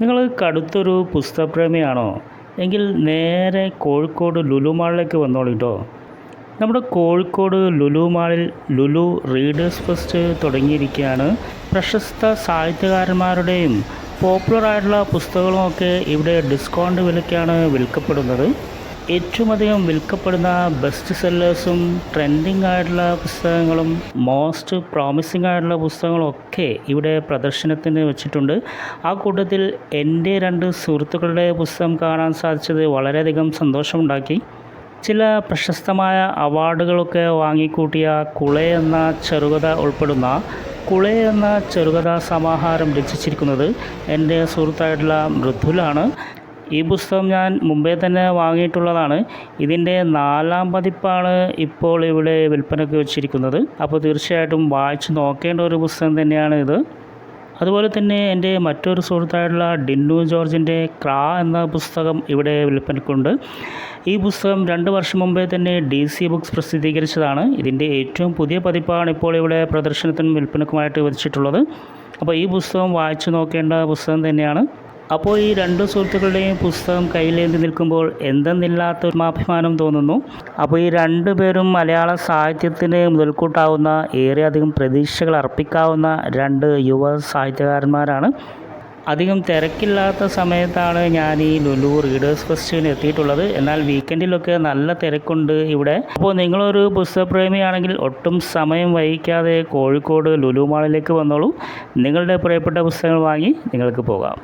നിങ്ങൾ കടുത്തൊരു പുസ്തകപ്രേമിയാണോ? എങ്കിൽ നേരെ കോഴിക്കോട് ലുലു മാളിലേക്ക് വന്നോളൂ കേട്ടോ. നമ്മുടെ കോഴിക്കോട് ലുലു മാളിൽ ലുലു റീഡേഴ്സ് ഫെസ്റ്റ് തുടങ്ങിയിരിക്കുകയാണ്. പ്രശസ്ത സാഹിത്യകാരന്മാരുടെയും പോപ്പുലറായിട്ടുള്ള പുസ്തകങ്ങളുമൊക്കെ ഇവിടെ ഡിസ്കൗണ്ട് വിലയ്ക്കാണ് വിൽക്കപ്പെടുന്നത്. ഏറ്റവും അധികം വിൽക്കപ്പെടുന്ന ബെസ്റ്റ് സെല്ലേഴ്സും ട്രെൻഡിങ് ആയിട്ടുള്ള പുസ്തകങ്ങളും മോസ്റ്റ് പ്രോമിസിംഗ് ആയിട്ടുള്ള പുസ്തകങ്ങളൊക്കെ ഇവിടെ പ്രദർശനത്തിന് വെച്ചിട്ടുണ്ട്. ആ കൂട്ടത്തിൽ എൻ്റെ 2 സുഹൃത്തുക്കളുടെ പുസ്തകം കാണാൻ സാധിച്ചത് വളരെയധികം സന്തോഷമുണ്ടാക്കി. ചില പ്രശസ്തമായ അവാർഡുകളൊക്കെ വാങ്ങിക്കൂട്ടിയ കുളെ എന്ന ചെറുകഥ ഉൾപ്പെടുന്ന കുളെ എന്ന ചെറുകഥാ സമാഹാരം രചിച്ചിരിക്കുന്നത് എൻ്റെ സുഹൃത്തായിട്ടുള്ള മൃദുലാണ്. ഈ പുസ്തകം ഞാൻ മുമ്പേ തന്നെ വാങ്ങിയിട്ടുള്ളതാണ്. ഇതിൻ്റെ 4ാം പതിപ്പാണ് ഇപ്പോൾ ഇവിടെ വിൽപ്പനയ്ക്ക് വെച്ചിരിക്കുന്നത്. അപ്പോൾ തീർച്ചയായിട്ടും വായിച്ച് നോക്കേണ്ട ഒരു പുസ്തകം തന്നെയാണ് ഇത്. അതുപോലെ തന്നെ എൻ്റെ മറ്റൊരു സുഹൃത്തായിട്ടുള്ള ഡിന്നു ജോർജിൻ്റെ ക്രാ എന്ന പുസ്തകം ഇവിടെ വിൽപ്പനയ്ക്കുണ്ട്. ഈ പുസ്തകം 2 വർഷം മുമ്പേ തന്നെ DC ബുക്സ് പ്രസിദ്ധീകരിച്ചതാണ്. ഇതിൻ്റെ ഏറ്റവും പുതിയ പതിപ്പാണ് ഇപ്പോൾ ഇവിടെ പ്രദർശനത്തിനും വിൽപ്പനക്കുമായിട്ട് വെച്ചിട്ടുള്ളത്. അപ്പോൾ ഈ പുസ്തകം വായിച്ച് നോക്കേണ്ട പുസ്തകം തന്നെയാണ്. അപ്പോൾ ഈ 2 സുഹൃത്തുക്കളുടെയും പുസ്തകം കയ്യിലേന്തി നിൽക്കുമ്പോൾ എന്തെന്നില്ലാത്ത ഒരു അഭിമാനം തോന്നുന്നു. അപ്പോൾ ഈ 2 പേരും മലയാള സാഹിത്യത്തിന് മുതൽക്കൂട്ടാവുന്ന ഏറെയധികം പ്രതീക്ഷകൾ അർപ്പിക്കാവുന്ന 2 യുവ സാഹിത്യകാരന്മാരാണ്. അധികം തിരക്കില്ലാത്ത സമയത്താണ് ഞാൻ ഈ ലുലു റീഡേഴ്സ് ഫെസ്റ്റിന് എത്തിയിട്ടുള്ളത്. എന്നാൽ വീക്കെൻഡിലൊക്കെ നല്ല തിരക്കുണ്ട് ഇവിടെ. അപ്പോൾ നിങ്ങളൊരു പുസ്തകപ്രേമിയാണെങ്കിൽ ഒട്ടും സമയം വൈകിക്കാതെ കോഴിക്കോട് ലുലു മാളിലേക്ക് വന്നോളൂ. നിങ്ങളുടെ പ്രിയപ്പെട്ട പുസ്തകങ്ങൾ വാങ്ങി നിങ്ങൾക്ക് പോകാം.